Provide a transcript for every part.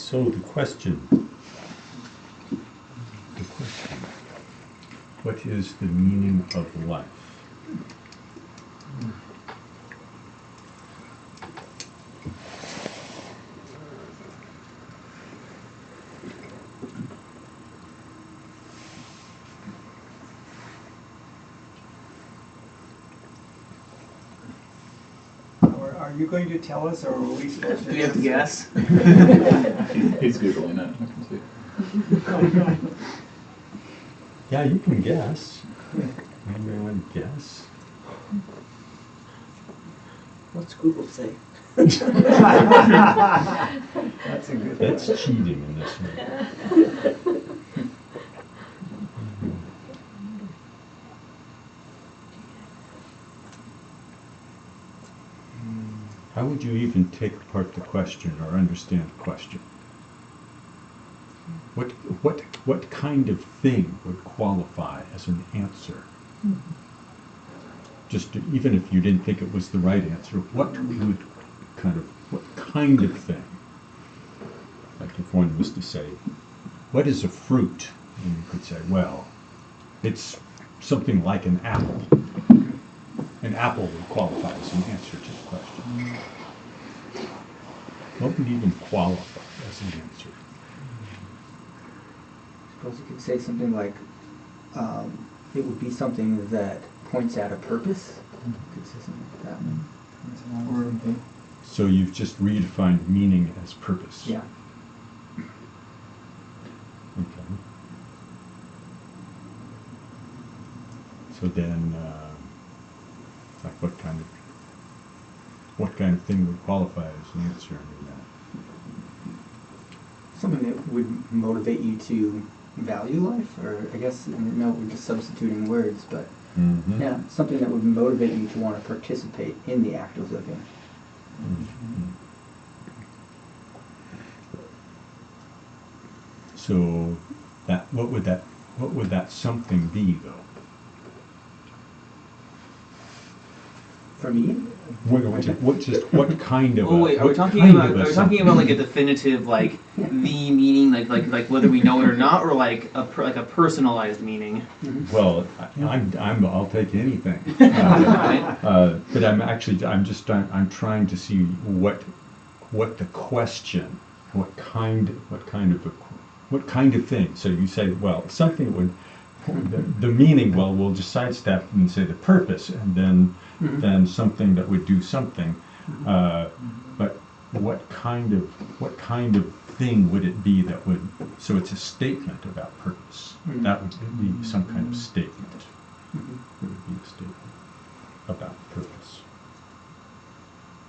So the question, what is the meaning of life? Are you going to tell us, or are we supposed to? Do we have to guess? He's Googling it. I can see. Yeah, you can guess. Anybody want to guess? What's Google say? That's a good That's one. cheating in this one. How would you even take apart the question or understand the question? What kind of thing would qualify as an answer? Just even if you didn't think it was the right answer, what kind of thing? Like if one was to say, what is a fruit? And you could say, well, it's something like an apple. An apple would qualify as an answer to the question. What would even qualify as an answer? Suppose you could say something like, it would be something that points out a purpose. You could say something like that. That's what I was thinking. So you've just redefined meaning as purpose. Yeah. Okay. So then, like what kind of thing would qualify as an answer in that? Something that would motivate you to value life, or I guess, no, we're just substituting words, but Mm-hmm. yeah, something that would motivate you to want to participate in the act of living. Mm-hmm. So what would that something be though? For me, What kind of? oh wait, are we talking about like a definitive, like the meaning, like whether we know it or not, or like a personalized meaning? Well, I'll take anything. But I'm trying to see what the question, what kind of thing. So you say, well, something would, the meaning. Well, we'll just sidestep and say the purpose, and then something that would do something. But what kind of thing would it be that would? So it's a statement about purpose. That would be some kind of statement. It would be a statement about purpose.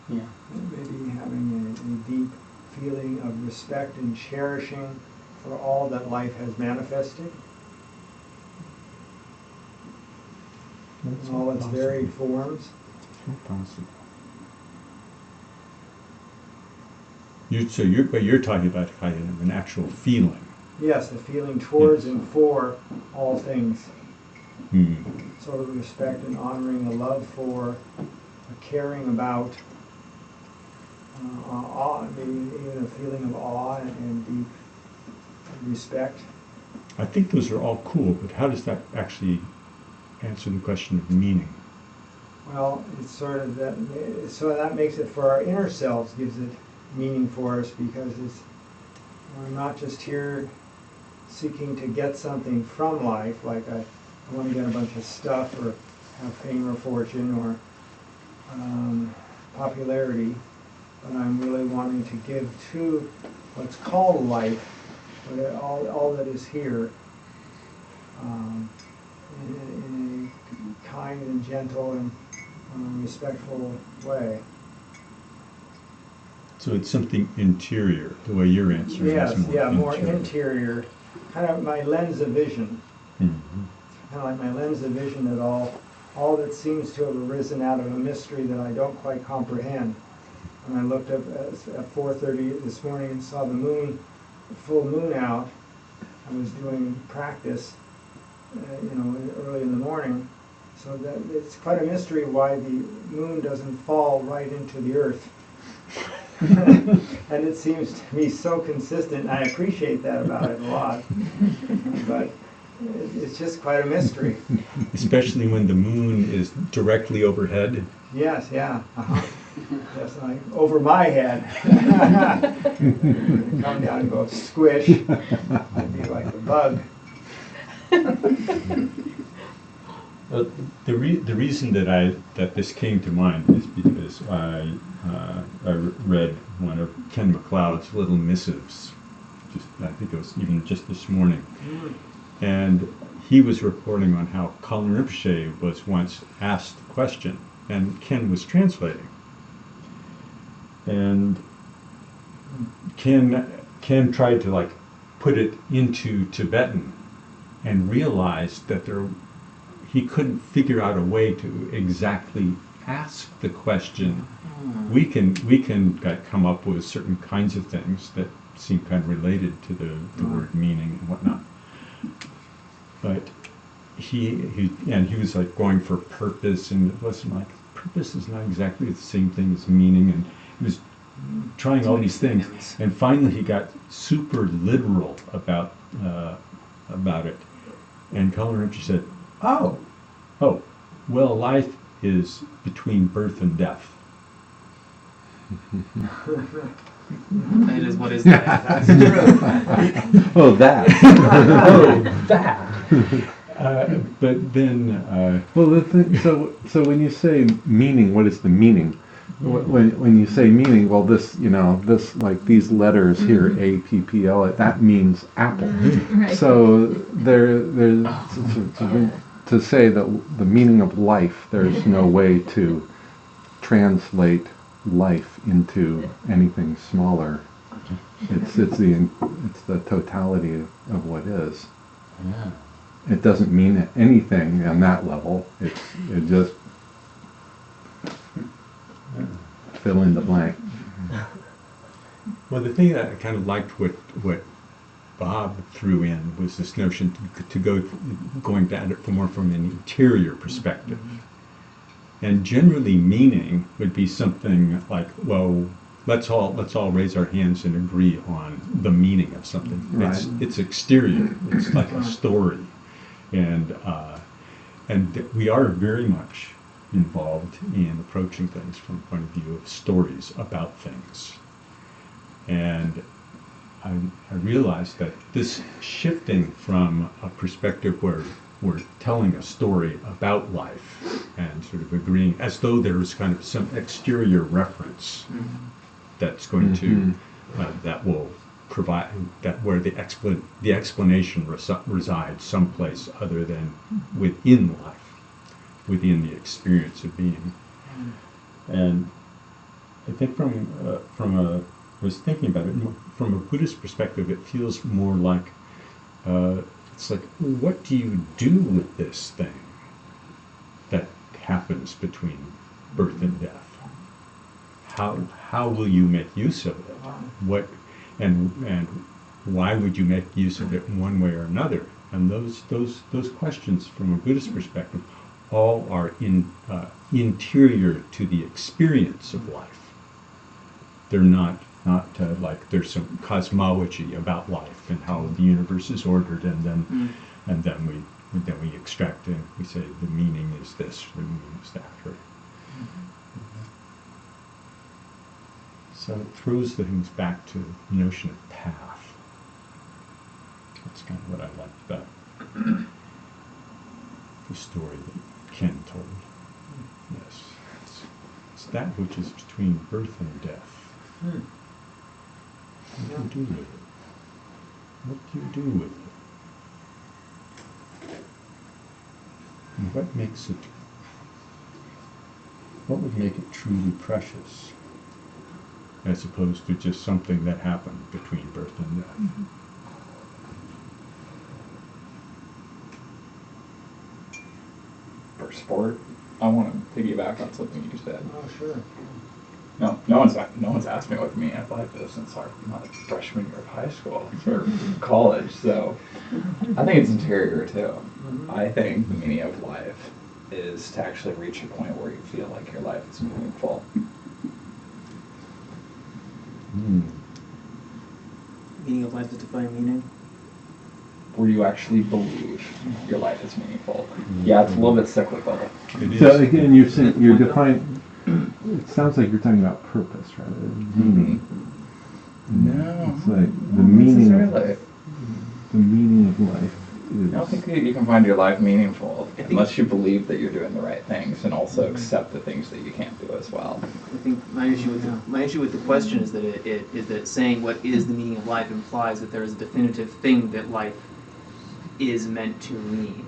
Yeah. Maybe having a deep feeling of respect and cherishing for all that life has manifested, in all its varied forms. Possible. But you're talking about kind of an actual feeling. Yes, a feeling towards and for all things. Sort of respect and honoring, a love for, a caring about, awe, maybe even a feeling of awe and deep respect. I think those are all cool, but how does that actually answer the question of meaning? Well, it's sort of that, so that makes it for our inner selves, gives it meaning for us, because we're not just here seeking to get something from life, like I want to get a bunch of stuff or have fame or fortune or popularity, but I'm really wanting to give to what's called life, but all that is here, in a kind and gentle and respectful way. So it's something interior, the way you're answering Yes, is more yeah, more interior. interior, kind of my lens of vision. Mm-hmm. Kind of like my lens of vision at all that seems to have arisen out of a mystery that I don't quite comprehend. When I looked up at 4:30 this morning and saw the full moon out, I was doing practice, early in the morning. So that it's quite a mystery why the moon doesn't fall right into the earth. And it seems to be so consistent, and I appreciate that about it a lot. But it's just quite a mystery. Especially when the moon is directly overhead. Yes, yeah. Yes, like over my head. Come down and go squish. I'd be like a bug. The reason that this came to mind is because I read one of Ken MacLeod's little missives. I think it was even just this morning, and he was reporting on how Colin Rinpoche was once asked a question, and Ken was translating, and Ken tried to like put it into Tibetan, and realized that he couldn't figure out a way to exactly ask the question. We can come up with certain kinds of things that seem kind of related to the word meaning and whatnot. But he was like going for purpose, and it wasn't like purpose is not exactly the same thing as meaning, and he was trying all these things, and finally he got super literal about it. And Colin Rinpoche said, oh, well, life is between birth and death. That is what is that? That's true. Oh, that. Oh, that. But then, so when you say meaning, what is the meaning? When you say meaning, well, this like these letters here, APPL, that means apple. Right. So to say that the meaning of life, there's no way to translate life into anything smaller. It's the totality of what is. yeah. It doesn't mean anything on that level. It just fill in the blank. Well, the thing that I kind of liked what Bob threw in was this notion going at it more from an interior perspective. And generally meaning would be something like, well, let's all raise our hands and agree on the meaning of something. Right. It's exterior. It's like a story. And we are very much involved in approaching things from the point of view of stories about things. And I realized that this shifting from a perspective where we're telling a story about life and sort of agreeing as though there's kind of some exterior reference that's going to that will provide that where the explanation resides someplace other than within life, within the experience of being. And I think I was thinking about it from a Buddhist perspective. It feels more like it's like, what do you do with this thing that happens between birth and death? How will you make use of it? What and why would you make use of it in one way or another? And those questions from a Buddhist perspective all are interior to the experience of life. They're not like there's some cosmology about life and how the universe is ordered, and then we extract and we say the meaning is this, the meaning is that. Right? So it throws things back to the notion of path. That's kind of what I liked about the story that Ken told. Yes, it's that which is between birth and death. What do you do with it? What do you do with it? And what would make it truly precious, as opposed to just something that happened between birth and death? For sport, I want to piggyback on something you said. Oh, sure. No one's asked me what the meaning of life is since our freshman year of high school or college. So I think it's interior too. I think the meaning of life is to actually reach a point where you feel like your life is meaningful. Meaning of life is defining meaning. Where you actually believe your life is meaningful. Yeah, it's a little bit cyclical. It is. So again, you're defining. It sounds like you're talking about purpose rather than meaning. No, It's like the not meaning necessarily. of life is. I don't think that you can find your life meaningful I think- unless you believe that you're doing the right things and also accept the things that you can't do as well. I think my issue with the question is that it is that saying what is the meaning of life implies that there is a definitive thing that life is meant to mean.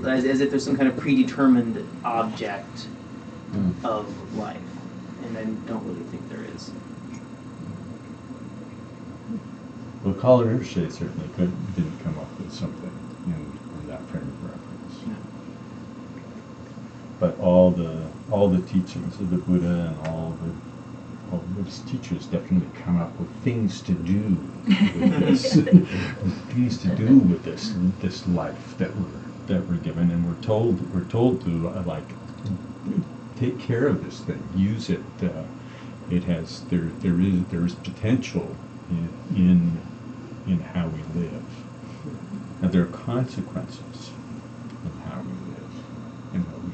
As if there's some kind of predetermined object of life, and I don't really think there is. Well, Colin Hershey certainly didn't come up with something in that frame of reference. Yeah. But all the teachings of the Buddha and all those teachers definitely come up with things to do with this, things to do with this life that we're given, and we're told to take care of this thing, use it. It has there is potential in how we live. Now there are consequences in how we live and what we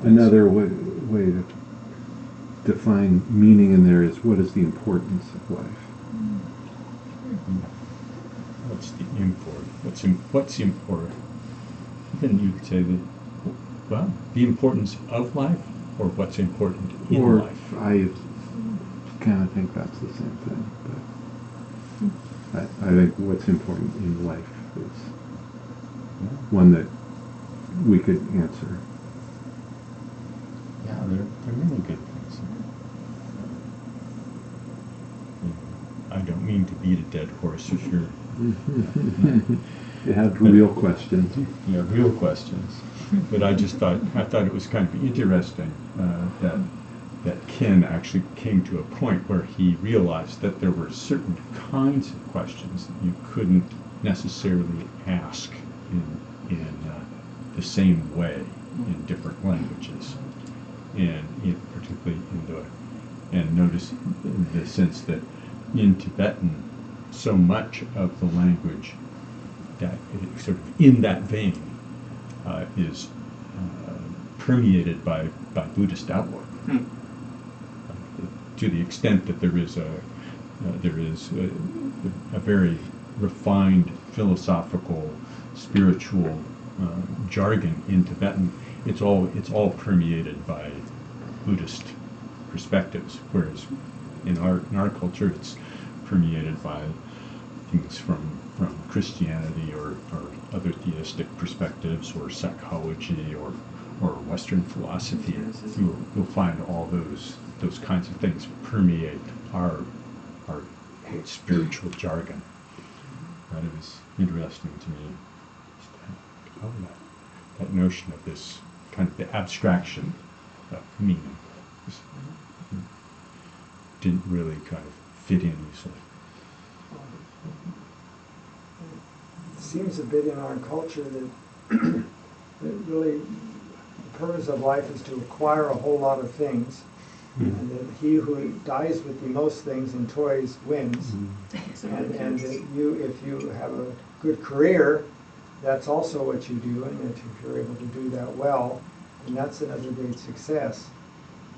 do. Another way to define meaning in there is what is the importance of life? What's the import? What's important? Then you could say that, well, the importance of life, or what's important in Or life. I kind of think that's the same thing, but I think what's important in life is one that we could answer. Yeah, they're really good things. I don't mean to beat a dead horse if you're You have real questions. real questions. But I thought it was kind of interesting that Ken actually came to a point where he realized that there were certain kinds of questions that you couldn't necessarily ask in the same way in different languages, and particularly and notice in the sense that in Tibetan, so much of the language that sort of in that vein is permeated by Buddhist outlook, to the extent that there is a very refined philosophical, spiritual jargon in Tibetan. It's all permeated by Buddhist perspectives, whereas in our culture it's permeated by things from Christianity or other theistic perspectives or psychology or Western philosophy. You'll find all those kinds of things permeate our spiritual jargon. That is interesting to me. That notion of this kind of the abstraction of meaning didn't really kind of fit in easily. It seems a bit in our culture that, that really the purpose of life is to acquire a whole lot of things, and that he who dies with the most things and toys wins, and that if you have a good career, that's also what you do, and that if you're able to do that well, then that's another great success.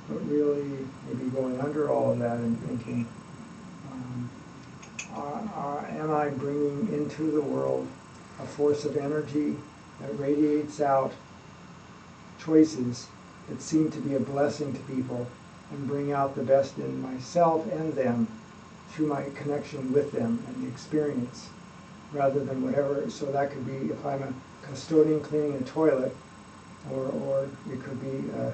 But really, maybe going under all of that and thinking, am I bringing into the world a force of energy that radiates out choices that seem to be a blessing to people and bring out the best in myself and them through my connection with them and the experience, rather than whatever. So that could be if I'm a custodian cleaning a toilet, or it could be a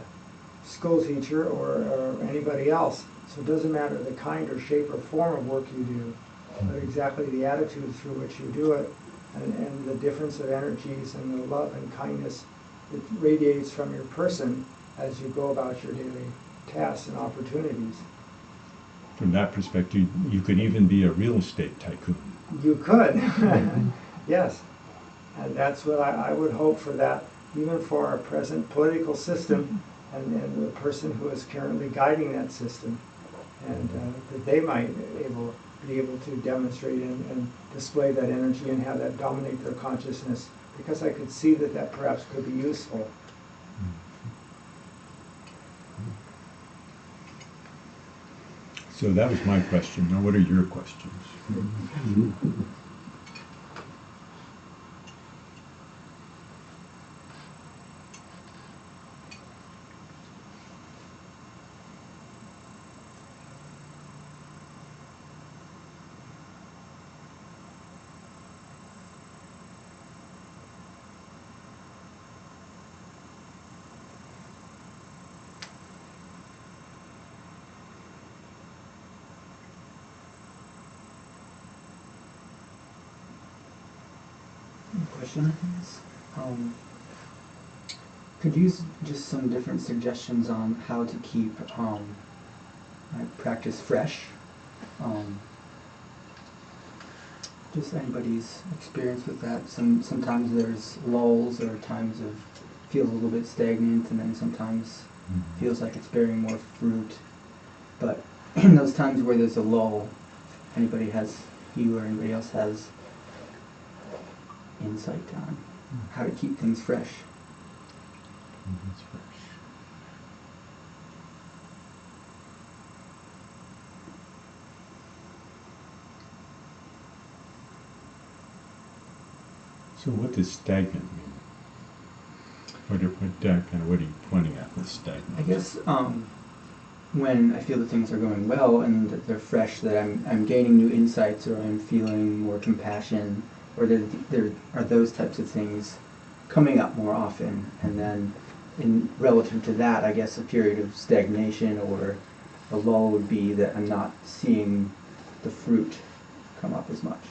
school teacher or anybody else. So it doesn't matter the kind or shape or form of work you do, but exactly the attitude through which you do it, and the difference of energies and the love and kindness that radiates from your person as you go about your daily tasks and opportunities. From that perspective, you could even be a real estate tycoon. You could, yes. And that's what I would hope for that, even for our present political system, and the person who is currently guiding that system, and that they might be able to demonstrate and display that energy and have that dominate their consciousness, because I could see that perhaps could be useful. So that was my question. Now, what are your questions? Question, I think, is, could you use just some different suggestions on how to keep my practice fresh? Just anybody's experience with that. Sometimes there's lulls or times of feels a little bit stagnant, and then sometimes feels like it's bearing more fruit. But in those times where there's a lull, if anybody has, you or anybody else has insight on how to keep things fresh. So what does stagnant mean? What are you pointing at with stagnant? I guess when I feel that things are going well and that they're fresh, that I'm gaining new insights, or I'm feeling more compassion, or there are those types of things coming up more often, and then in relative to that, I guess a period of stagnation or a lull would be that I'm not seeing the fruit come up as much.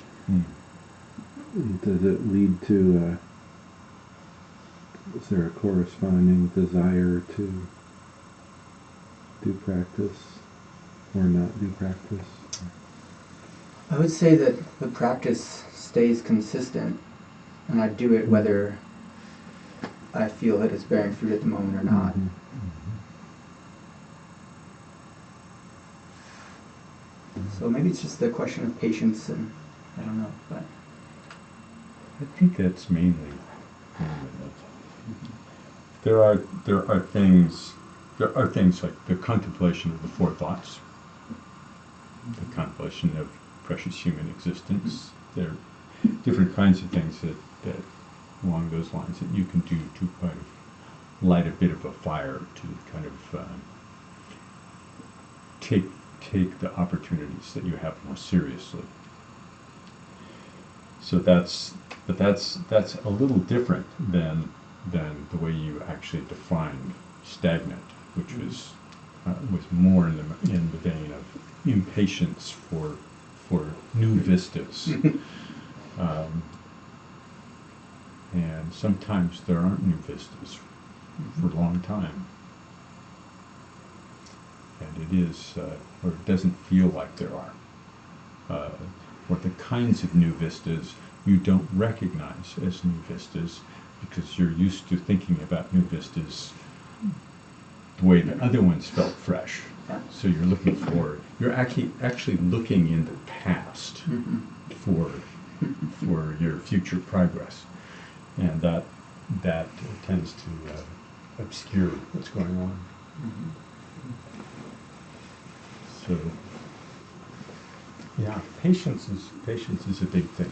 Does it lead to, is there a corresponding desire to do practice or not do practice? I would say that the practice stays consistent, and I do it whether I feel that it's bearing fruit at the moment or not. So maybe it's just a question of patience, and I don't know, but I think that's mainly it. There are things like the contemplation of the four thoughts, the contemplation of precious human existence. There are different kinds of things that along those lines that you can do to kind of light a bit of a fire, to kind of take the opportunities that you have more seriously. So that's a little different than the way you actually defined stagnant, which was more in the vein of impatience for new vistas. And sometimes there aren't new vistas for a long time. And it is, or it doesn't feel like there are. Or the kinds of new vistas you don't recognize as new vistas because you're used to thinking about new vistas the way the other ones felt fresh. So you're actually looking in the past for your future progress. And that tends to obscure what's going on. So, yeah, patience is a big thing.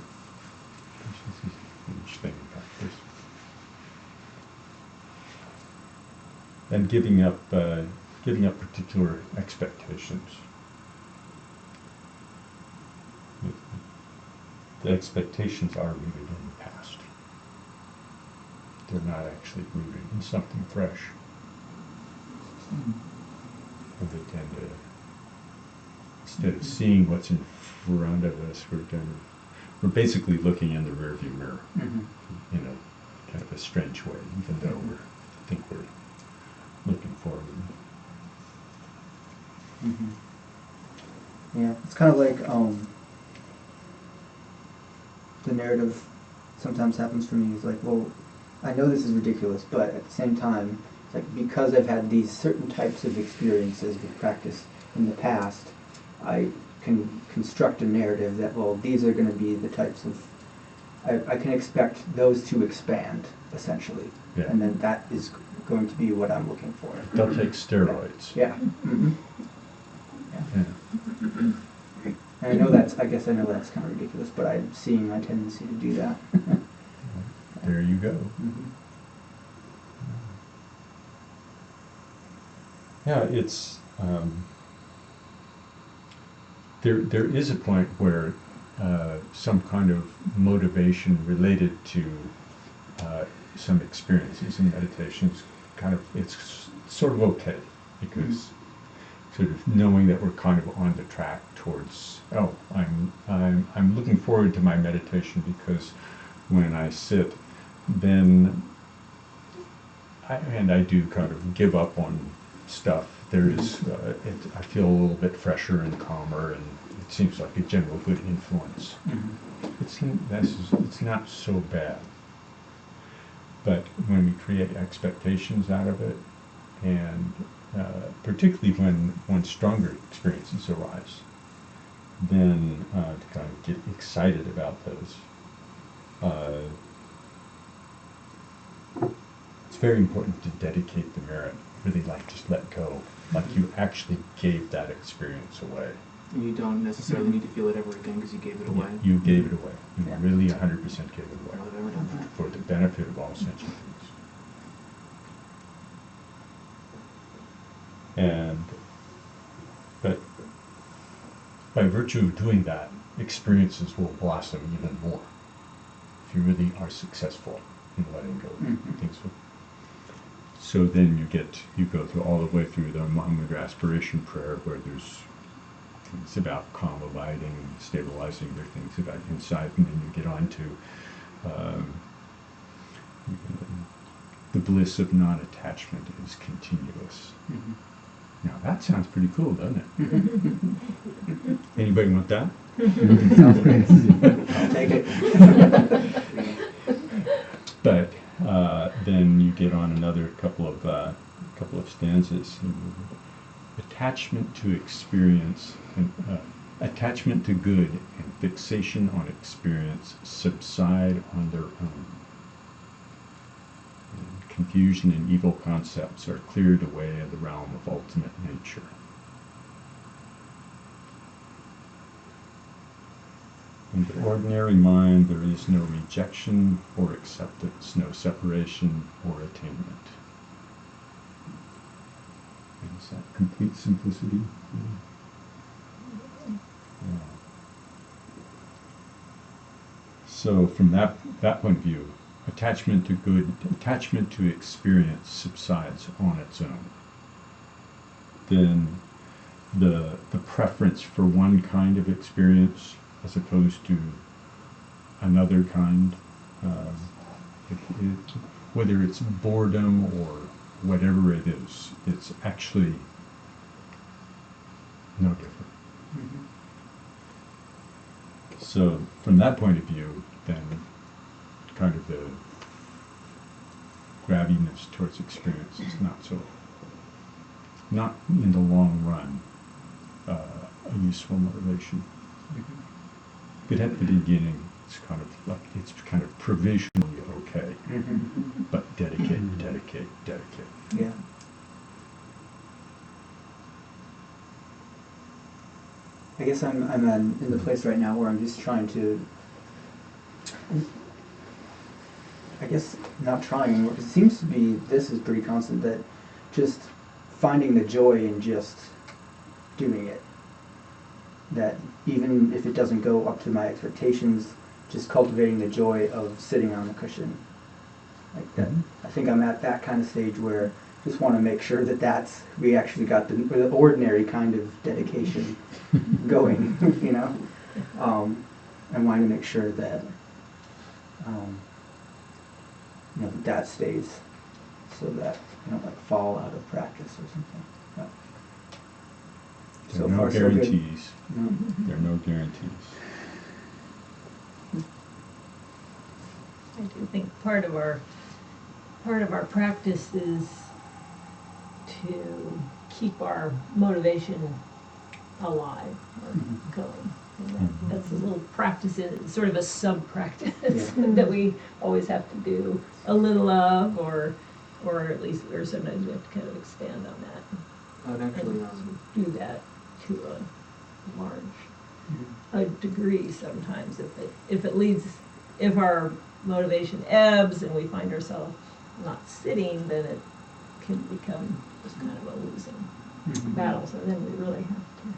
Patience is a huge thing in practice. And giving up particular expectations. The expectations are rooted in the past. They're not actually rooted in something fresh. And they tend to, instead of seeing what's in front of us, we're basically looking in the rearview mirror in a kind of a strange way, even though I think we're looking forward. yeah, it's kind of like the narrative sometimes happens for me is like, well, I know this is ridiculous, but at the same time, it's like because I've had these certain types of experiences with practice in the past, I can construct a narrative that, well, these are going to be the types of, I can expect those to expand, essentially. Yeah. And then that is going to be what I'm looking for. They'll take steroids. Yeah. Mm-hmm. Yeah. And I know that's kind of ridiculous, but I'm seeing my tendency to do that. There you go. Mm-hmm. Yeah, it's there is a point where some kind of motivation related to some experiences in meditations it's sort of okay, because sort of knowing that we're kind of on the track towards, I'm looking forward to my meditation, because when I sit, then I do kind of give up on stuff. There's I feel a little bit fresher and calmer, and it seems like a general good influence. Mm-hmm. It's not so bad. But when we create expectations out of it, and particularly when stronger experiences arise, then to kind of get excited about those, it's very important to dedicate the merit. Really, like, just let go, like you actually gave that experience away. You don't necessarily need to feel it ever again because you gave it away. You gave it away. You Yeah. really 100% gave it I away don't know if I've ever done that. for the benefit of all sentient beings. But by virtue of doing that, experiences will blossom even more if you really are successful in letting go. Mhm. Things will. So then you go through all the way through the Muhammad aspiration prayer, where there's things about calm abiding, stabilizing, there are things about insight, and then you get on to the bliss of non-attachment is continuous. Mm-hmm. Now that sounds pretty cool, doesn't it? Anybody want that? Sounds great. I'll take it. But then you get on another couple of stanzas. Attachment to experience, and attachment to good, and fixation on experience subside on their own. And confusion and evil concepts are cleared away in the realm of ultimate nature. In the ordinary mind, there is no rejection or acceptance, no separation or attainment. Is that complete simplicity? Yeah. So from that point of view, attachment to good, attachment to experience subsides on its own. Then the preference for one kind of experience as opposed to another kind, whether it's boredom or whatever it is, it's actually no different. Mm-hmm. So from that point of view, then kind of the grabbiness towards experience is not in the long run a useful motivation. Mm-hmm. But at the beginning, it's kind of provisionally okay. Mm-hmm. But dedicate. Yeah. I guess I'm in the place right now where I'm just trying to, I guess not trying, it seems to be, this is pretty constant, that just finding the joy in just doing it. That even if it doesn't go up to my expectations, just cultivating the joy of sitting on the cushion. Like that, I think I'm at that kind of stage where I just want to make sure that we actually got the ordinary kind of dedication going, you know. And wanting to make sure that, that stays, so that you don't like fall out of practice or something. But There are so no far, so good. guarantees. No. There are no guarantees. I do think part of our practice is to keep our motivation alive or going. And that's a little practice, it's sort of a sub-practice that we always have to do a little of, or at least, or sometimes we have to kind of expand on that. I would actually, Do that to a large a degree sometimes. If our motivation ebbs and we find ourselves not sitting, then it can become just kind of a losing battle. So then we really have to,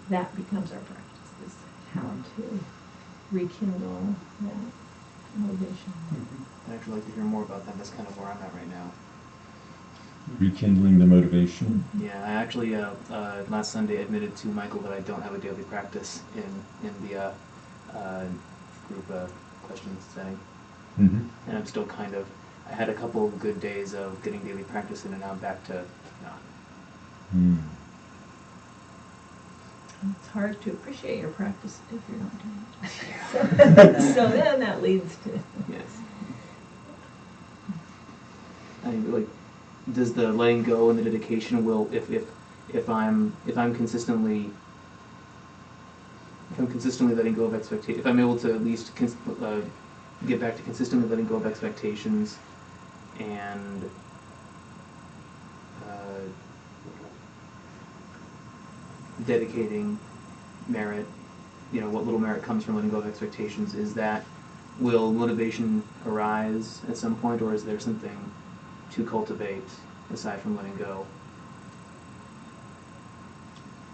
that becomes our practice, is how to rekindle that motivation. I'd actually like to hear more about that. That's kind of where I'm at right now. Rekindling the motivation. Yeah, I actually last Sunday admitted to Michael that I don't have a daily practice in the group question setting, Mm-hmm. and I'm still kind of. I had a couple of good days of getting daily practice in, and now I'm back to not. Mm. It's hard to appreciate your practice if you're not doing it. So then that leads to Yes. I mean, like, does the letting go and the dedication will if I'm consistently letting go of expectations, if I'm able to at least get back to consistently letting go of expectations and dedicating merit, what little merit comes from letting go of expectations, will motivation arise at some point, or is there something to cultivate aside from letting go?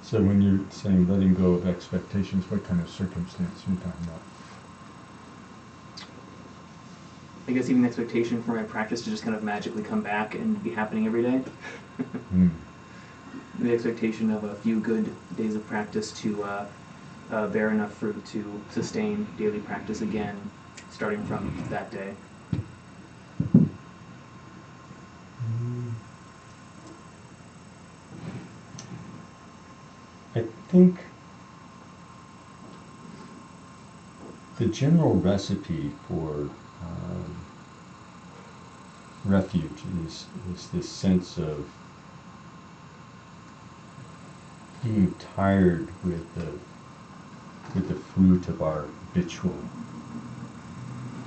So when you're saying letting go of expectations, what kind of circumstance are you talking about? I guess even the expectation for my practice to just kind of magically come back and be happening every day. Mm. The expectation of a few good days of practice to bear enough fruit to sustain daily practice again, starting from that day. I think the general recipe for refuge is this sense of being tired with the fruit of our habitual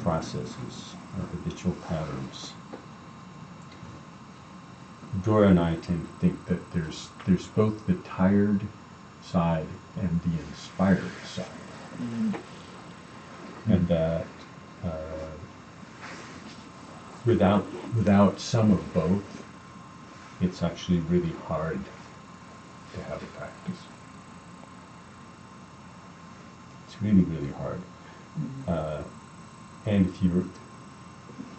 processes, our habitual patterns. Dora and I tend to think that there's both the tired side and the inspired side, and that without some of both, it's actually really hard to have a practice. It's really, really hard. And if you're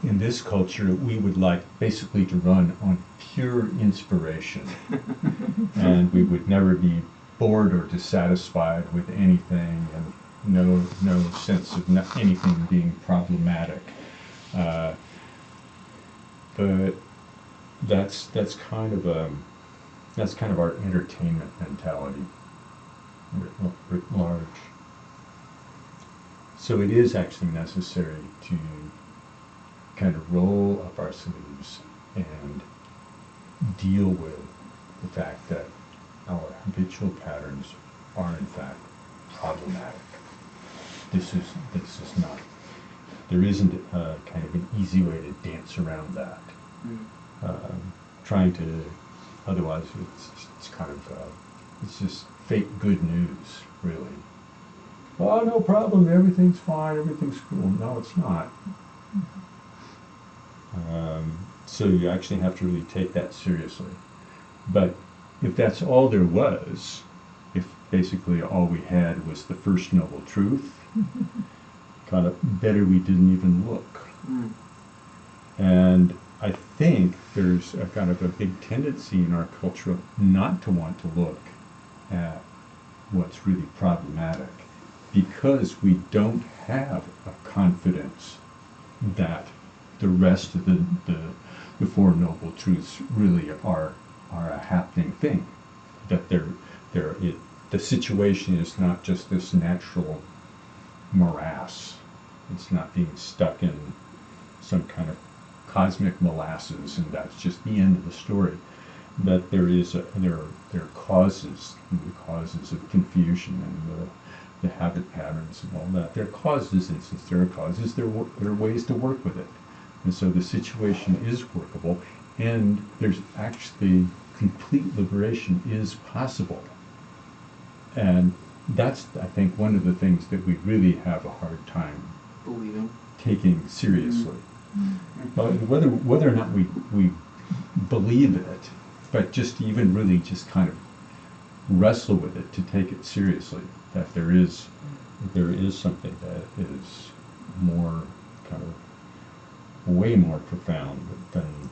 in this culture, we would like basically to run on pure inspiration, and we would never be bored or dissatisfied with anything, and no sense of anything being problematic. But that's kind of our entertainment mentality writ large. So it is actually necessary to kind of roll up our sleeves and deal with the fact that our habitual patterns are in fact problematic. This is not. There isn't kind of an easy way to dance around that. Trying to, otherwise it's kind of it's just fake good news, really. Oh, no problem. Everything's fine. Everything's cool. No, it's not. So you actually have to really take that seriously. But if that's all there was, if basically all we had was the first noble truth, kind of better we didn't even look. And I think there's a kind of a big tendency in our culture not to want to look at what's really problematic, because we don't have a confidence that the rest of the Four Noble Truths really are a happening thing. That the situation is not just this natural morass. It's not being stuck in some kind of cosmic molasses, and that's just the end of the story. that there are causes, the causes of confusion and the habit patterns and all that. There are causes, and since there are causes, there are ways to work with it. And so the situation is workable, and there's actually complete liberation is possible. And that's, I think, one of the things that we really have a hard time Believing. taking seriously. Well, whether or not we believe it, but just even really just kind of wrestle with it to take it seriously, that there is something that is more kind of way more profound than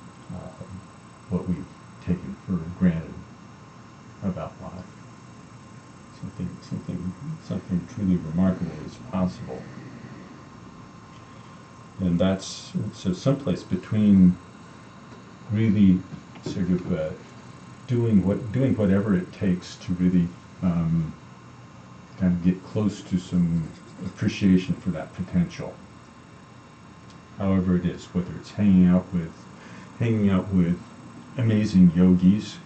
what we've taken for granted about life. Something truly remarkable is possible. And that's so someplace between really sort of doing whatever it takes to really kind of get close to some appreciation for that potential. However it is, whether it's hanging out with amazing yogis.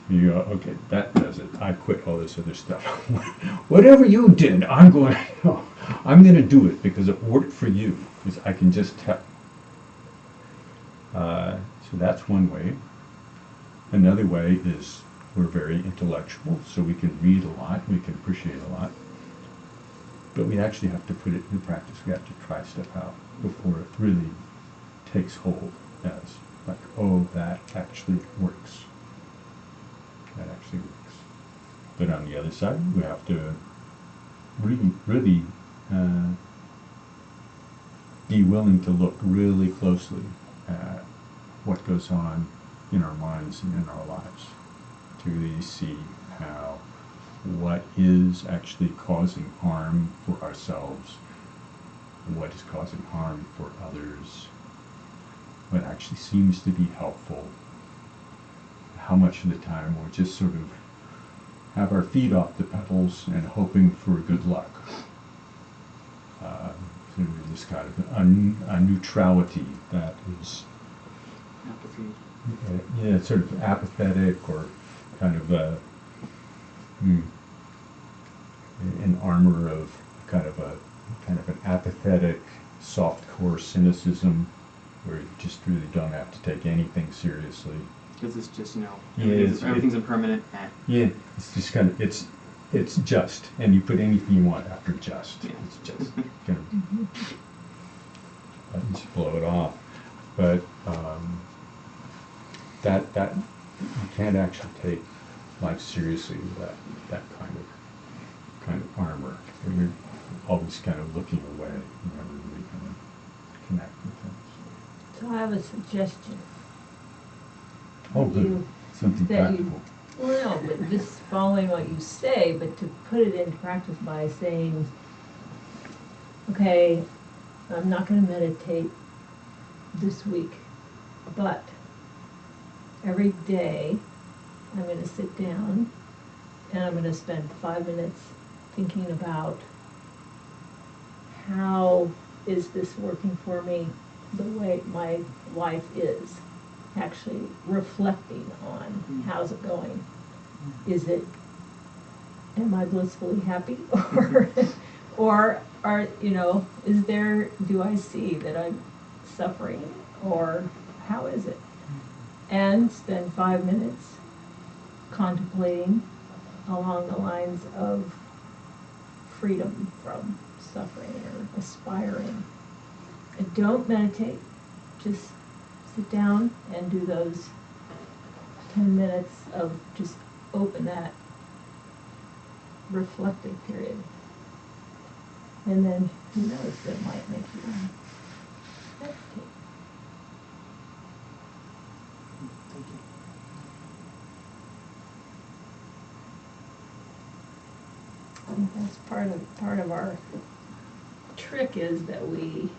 You go, okay, that does it. I quit all this other stuff. Whatever you did, I'm going to do it because it worked for you. Because I can just tell. So that's one way. Another way is we're very intellectual, so we can read a lot, we can appreciate a lot. But we actually have to put it into practice. We have to try stuff out before it really takes hold as like, oh, that actually works. That actually works. But on the other side, we have to really be willing to look really closely at what goes on in our minds and in our lives to really see how what is actually causing harm for ourselves, what is causing harm for others, what actually seems to be helpful, how much of the time we're just sort of have our feet off the pedals and hoping for good luck. So this kind of a neutrality that is sort of apathetic or kind of an armor of kind of an apathetic, soft-core cynicism where you just really don't have to take anything seriously. Because it's just, Yeah, everything's impermanent. Yeah, it's just kind of, it's just, and you put anything you want after just. Yeah. It's just kind of, just blow it off. But that you can't actually take life seriously with that kind of armor. You're always kind of looking away. You never really kind of connect with things. So I have a suggestion. Oh, good. Something that you- practical. Well, no, but just following what you say, but to put it into practice by saying, okay, I'm not going to meditate this week, but every day I'm going to sit down and I'm going to spend 5 minutes thinking about how is this working for me the way my life is. Actually reflecting on how's it going. Am I blissfully happy? or are, do I see that I'm suffering? Or how is it? And spend 5 minutes contemplating along the lines of freedom from suffering or aspiring. And don't meditate, just sit down and do those 10 minutes of just open that reflective period. And then, who knows, it might make you meditate. Thank you. I think that's part of our trick is that we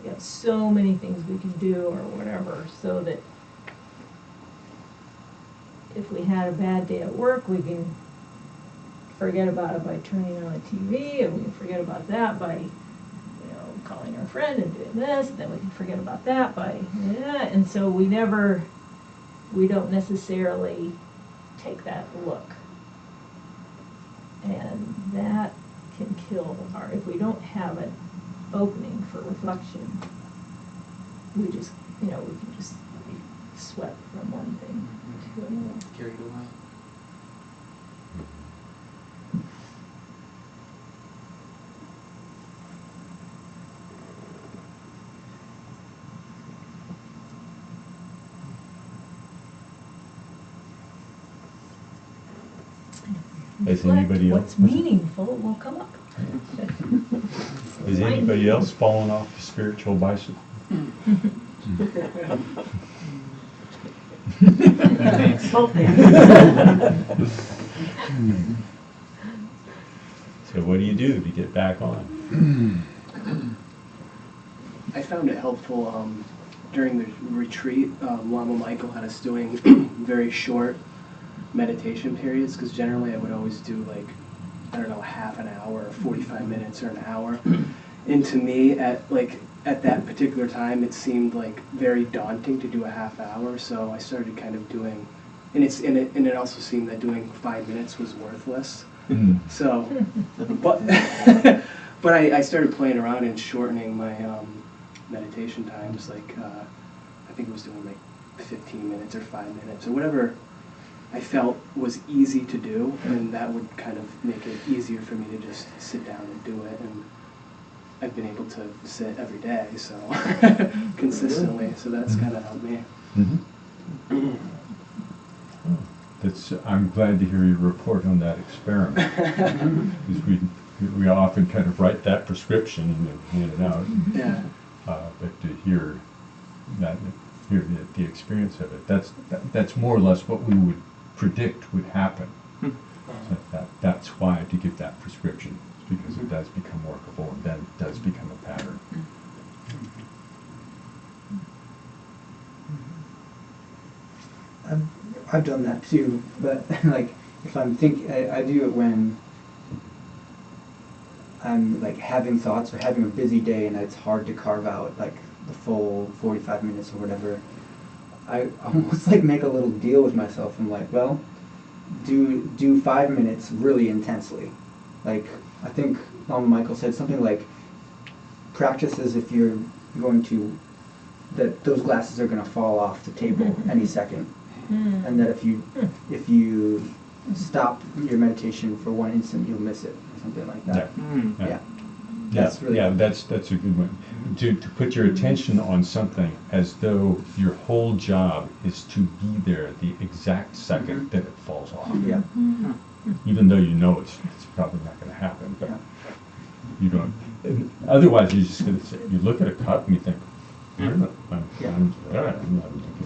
have so many things we can do or whatever, so that if we had a bad day at work, we can forget about it by turning on the TV, and we can forget about that by, calling our friend and doing this, and then we can forget about that by, and so we never we don't necessarily take that look. And that can kill if we don't have an opening for reflection, we just, we can just be swept from one thing to another. Carried away. Has Reflect anybody what's else? meaningful will come up. Has anybody else fallen off the spiritual bicycle? So what do you do to get back on? I found it helpful during the retreat. Lama Michael had us doing very short meditation periods, because generally I would always do like, I don't know, half an hour or 45 minutes or an hour. And to me, at that particular time, it seemed like very daunting to do a half hour. So I started kind of doing, and it also seemed that doing 5 minutes was worthless. So, but but I started playing around and shortening my meditation times. Like I think it was doing like 15 minutes or 5 minutes or whatever I felt was easy to do, and that would kind of make it easier for me to just sit down and do it. And I've been able to sit every day, so consistently. So that's kind of helped me. I'm glad to hear your report on that experiment. Because we often kind of write that prescription and hand it out. Yeah. But to hear the experience of it, that's more or less what we would predict would happen. So that's why to give that prescription, because it does become workable and then it does become a pattern. I've done that too, but like if I'm I do it when I'm like having thoughts or having a busy day and it's hard to carve out like the full 45 minutes or whatever. I almost like make a little deal with myself. I'm like, well, do 5 minutes really intensely. Like I think Michael said something like, practice as if you're going to, that those glasses are going to fall off the table any second. And that if you stop your meditation for 1 instant, you'll miss it, or something like that. Yeah. That's really that's a good one. To put your attention on something as though your whole job is to be there the exact second that it falls off. Yeah. Even though you know it's probably not going to happen, but you don't. Otherwise, you're just going to say, you look at a cup and you think, I'm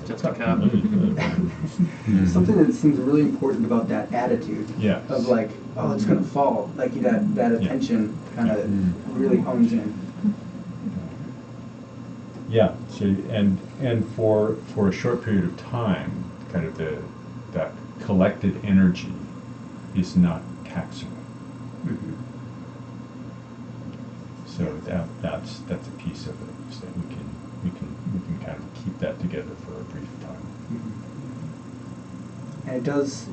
Just a cup. Something that seems really important about that attitude of like, oh, it's gonna fall. Like that attention kind of really hones in. Yeah. So and for a short period of time, kind of that collected energy is not taxing. So that's a piece of it. So we can kind of keep that together for a brief time. And it does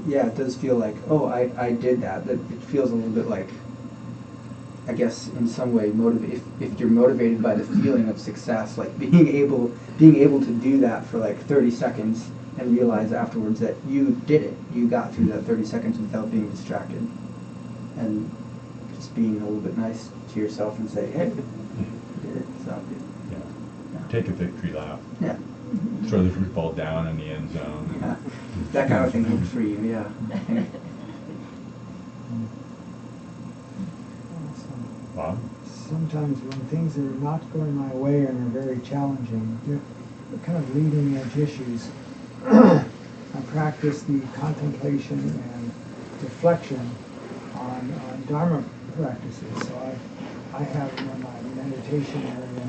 feel like, oh, I did that. That it feels a little bit like, I guess in some way, if you're motivated by the feeling of success, like being able to do that for like 30 seconds and realize afterwards that you did it. You got through that 30 seconds without being distracted. And just being a little bit nice to yourself and say, hey, you did it. So Take a victory lap. yeah. Throw the football down in the end zone. Yeah. That kind of thing works for you, yeah. Bob? Sometimes when things are not going my way and are very challenging, they're kind of leading edge issues. I practice the contemplation and reflection on Dharma practices. So I have in my meditation area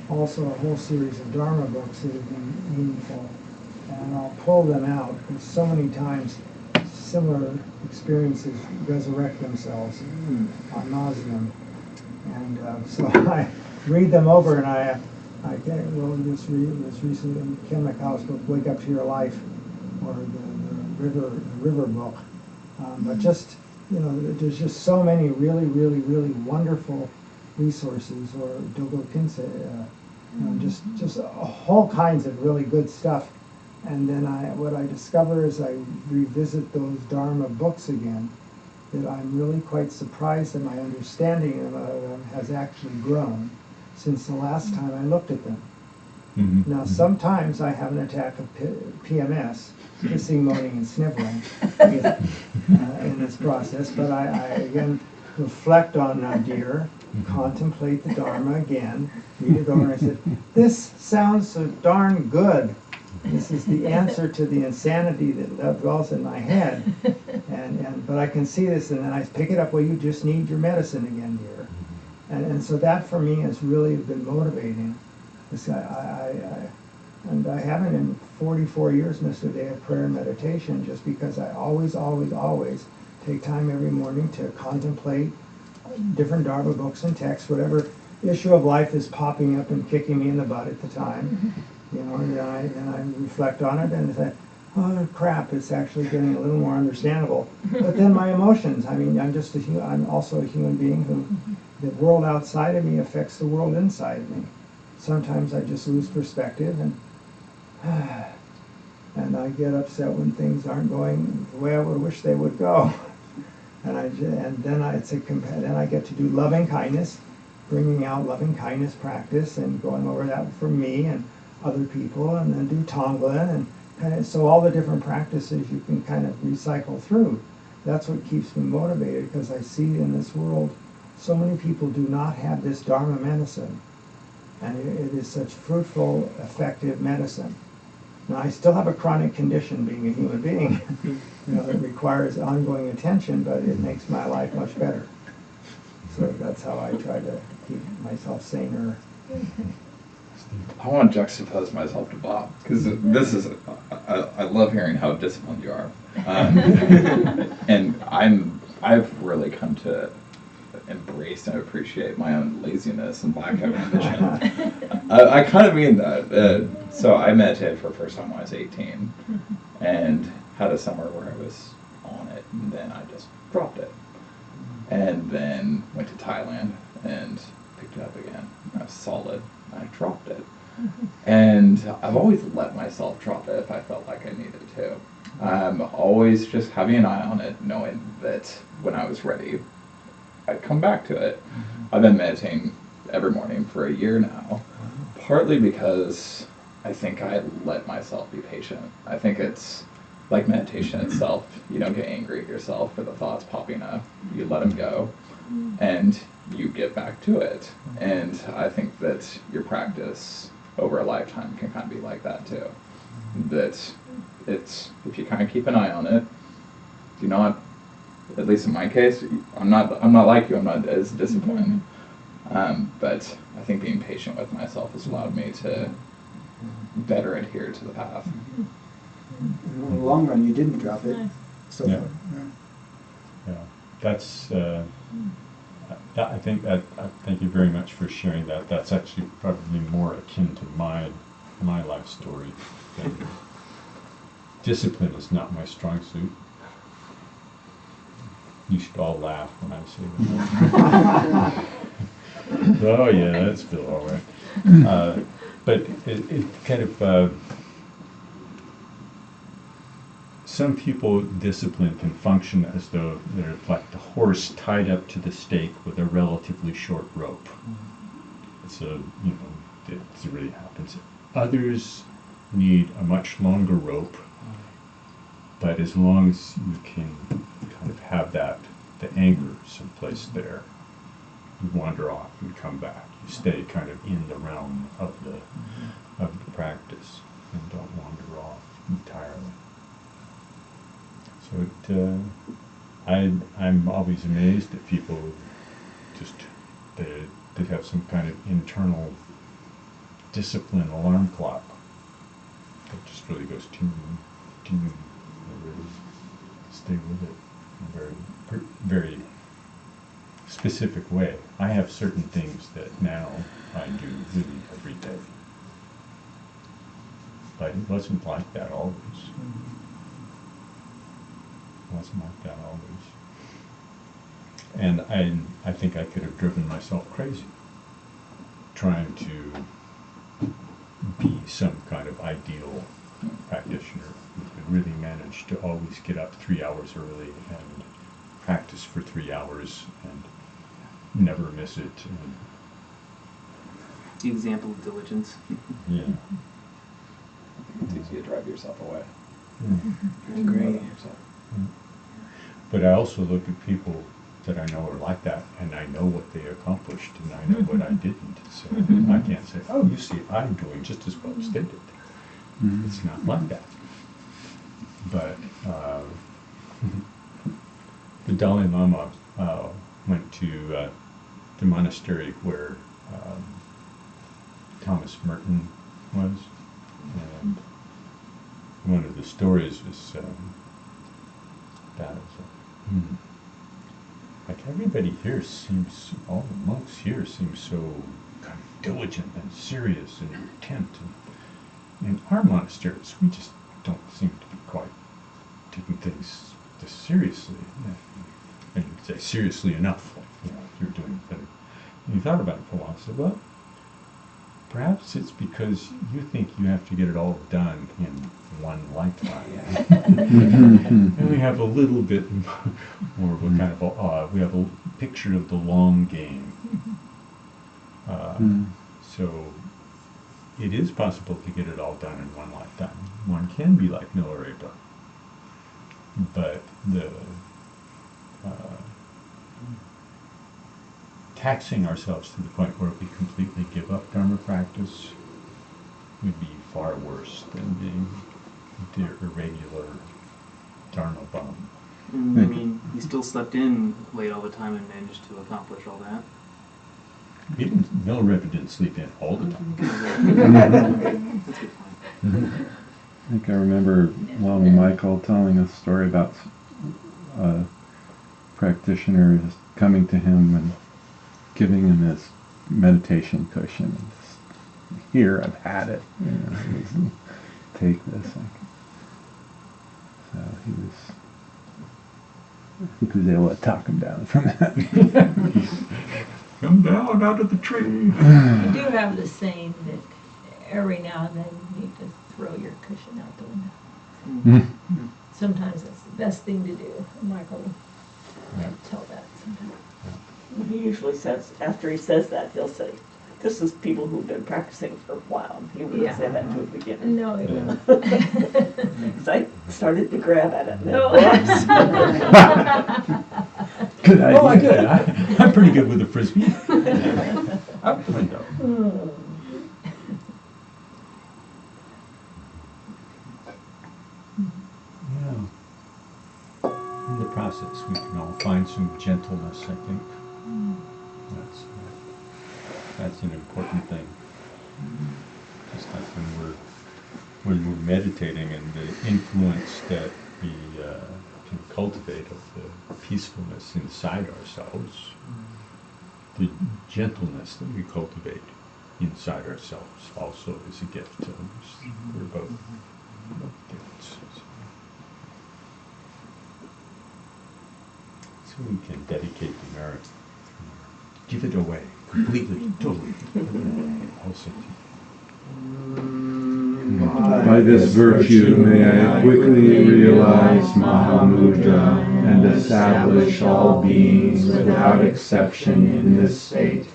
also a whole series of Dharma books that have been meaningful. And I'll pull them out, because so many times similar experiences resurrect themselves ad nauseum. And so I read them over and I I can't, well, this recently, Ken McCall's book, Wake Up to Your Life, or the River book. But just, you know, there's just so many really, really, really wonderful resources, or Dogo Kinsey, you know, just whole kinds of really good stuff. And then what I discover as I revisit those Dharma books again, that I'm really quite surprised that my understanding of them has actually grown since the last time I looked at them. Mm-hmm. Now, sometimes I have an attack of PMS, hissing, moaning, and sniveling in this process, but I again reflect on Nadir, contemplate the Dharma again, read it over, and I said, this sounds so darn good. This is the answer to the insanity that dwells in my head. But I can see this, and then I pick it up, well, you just need your medicine again, dear. And so that for me has really been motivating. And I haven't in 44 years missed a day of prayer and meditation, just because I always, always, always take time every morning to contemplate different Dharma books and texts, whatever issue of life is popping up and kicking me in the butt at the time. You know, and then I reflect on it and say, oh crap, it's actually getting a little more understandable. But then my emotions, I mean, I'm also a human being who, the world outside of me affects the world inside of me. Sometimes I just lose perspective, and I get upset when things aren't going the way I would wish they would go. Then I get to do loving kindness, bringing out loving kindness practice and going over that for me and other people, and then do Tonglen, and kind of, so all the different practices you can kind of recycle through. That's what keeps me motivated, because I see in this world so many people do not have this Dharma medicine, and it is such fruitful, effective medicine. Now, I still have a chronic condition being a human being. You know, it requires ongoing attention, but it makes my life much better. So that's how I try to keep myself saner. I want to juxtapose myself to Bob, because this is, I love hearing how disciplined you are. And I've really come to embrace and appreciate my own laziness and lack of ambition. I kind of mean that. So I meditated for the first time when I was 18, and had a summer where I was on it, and then I just dropped it. And then went to Thailand and picked it up again. I was solid. I dropped it. And I've always let myself drop it if I felt like I needed to. I'm always just having an eye on it, knowing that when I was ready, I'd come back to it. I've been meditating every morning for a year now, partly because I think I let myself be patient. I think it's like meditation itself. You don't get angry at yourself for the thoughts popping up. You let them go, and you get back to it. And I think that your practice over a lifetime can kind of be like that too. That it's, if you kind of keep an eye on it, do not, at least in my case, I'm not like you, I'm not as disciplined. But I think being patient with myself has allowed me to better adhere to the path. In the long run, you didn't drop it. Nice. So Yeah. far. Yeah, that's. I think that. Thank you very much for sharing that. That's actually probably more akin to my life story. Discipline is not my strong suit. You should all laugh when I say that. Oh yeah, that's Bill, all right. But it kind of. Some people, discipline can function as though they're like the horse tied up to the stake with a relatively short rope. So, you know, it really happens. Others need a much longer rope, but as long as you can kind of have the anchor someplace there, you wander off and come back. You stay kind of in the realm of the practice and don't wander off entirely. So I'm always amazed at people just they have some kind of internal discipline alarm clock that just really goes ting, ting, and they really stay with it. And very specific way. I have certain things that now I do really every day. But it wasn't like that always. It wasn't like that always. And I think I could have driven myself crazy trying to be some kind of ideal practitioner who could really manage to always get up 3 hours early and practice for 3 hours and never miss it. And The example of diligence. yeah. It's easy to drive yourself away. Great. But I also look at people that I know are like that, and I know what they accomplished, and I know what I didn't. So I can't say, oh, you see, I'm doing just as well as they did. It's not like that. But the Dalai Lama went to the monastery where Thomas Merton was, and one of the stories was that like everybody here seems, all the monks here seem so kind of diligent and serious and intent. And in our monasteries, we just don't seem to be quite taking things this seriously. And you'd say seriously enough, if you're doing better. And you thought about it for a while, and said, well, perhaps it's because you think you have to get it all done in one lifetime. And we have a little bit more of a kind of we have a picture of the long game. So it is possible to get it all done in one lifetime. One can be like Milarepa, but the taxing ourselves to the point where we completely give up Dharma practice would be far worse than being the irregular Dharma bum. I mean, he still slept in late all the time and managed to accomplish all that. Milarepa didn't sleep in all the time. That's a good point. I think I remember Lama Michael telling a story about a practitioner just coming to him and giving him this meditation cushion. And just, here, I've had it. Take this. So he was, I think he was able to talk him down from that. Come down out of the tree. You do have the saying that every now and then you need to throw your cushion out the window. Sometimes that's the best thing to do. Michael will tell that sometimes. He usually says, after he says that, he'll say, this is people who've been practicing for a while. He wouldn't say that to a beginner. No, he won't. Because I started to grab at it. No. Good idea. Oh, I did. I'm pretty good with a frisbee. Out the window. Yeah. In the process, we can all find some gentleness, I think. That's an important thing. Just like when we're meditating, and the influence that we can cultivate of the peacefulness inside ourselves, the gentleness that we cultivate inside ourselves also is a gift. We're both gifts. So we can dedicate the merit, give it away completely, totally, also to By this virtue may I quickly realize Mahamudra and establish all beings without exception in this state.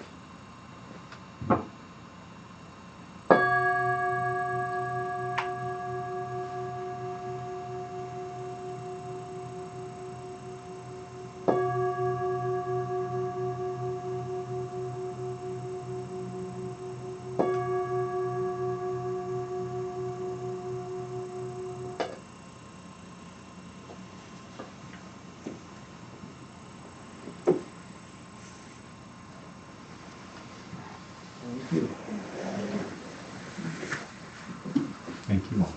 thank you all.